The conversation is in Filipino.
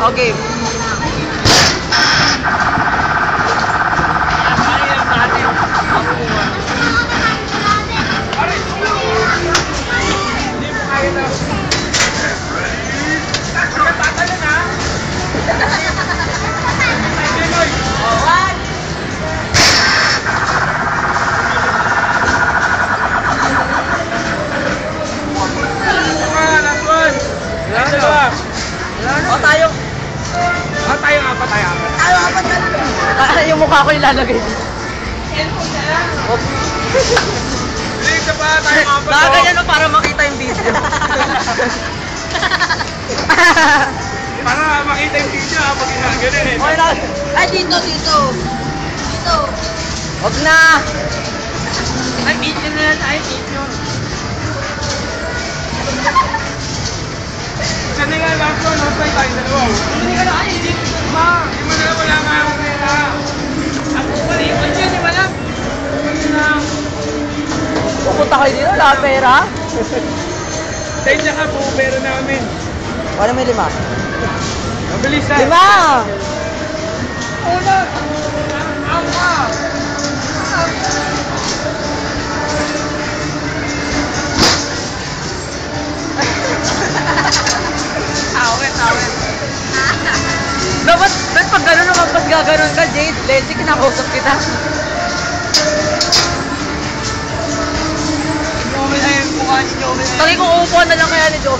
O, game. Yung mukha ko ilalagay dito. Dito pa tayo apat. Nakaganyan para makita yung video. Para makita yung video pag ginaganon eh. Okay na. Ay, dito. Dito. Wag na. Ay, video na yan. Ay, video. Saan nga last one? Last time tayo dalawa. Hindi ka na kayo. Hindi mo na wala nga akong pera. Ako pa rin. Hindi ka wala. Pupunta kayo dito, wala pera. Dahil siya ka po, pera namin. Wala may 5. Mabilis na. 5! Una! Awa! Awet. Dapat pag gano'n naman, pag gaganon ka, Jade, Lenzy, kinakausap kita. Joey na yung mukha ni Joey na yun. Tagi kong upuan na lang kaya ni Joe.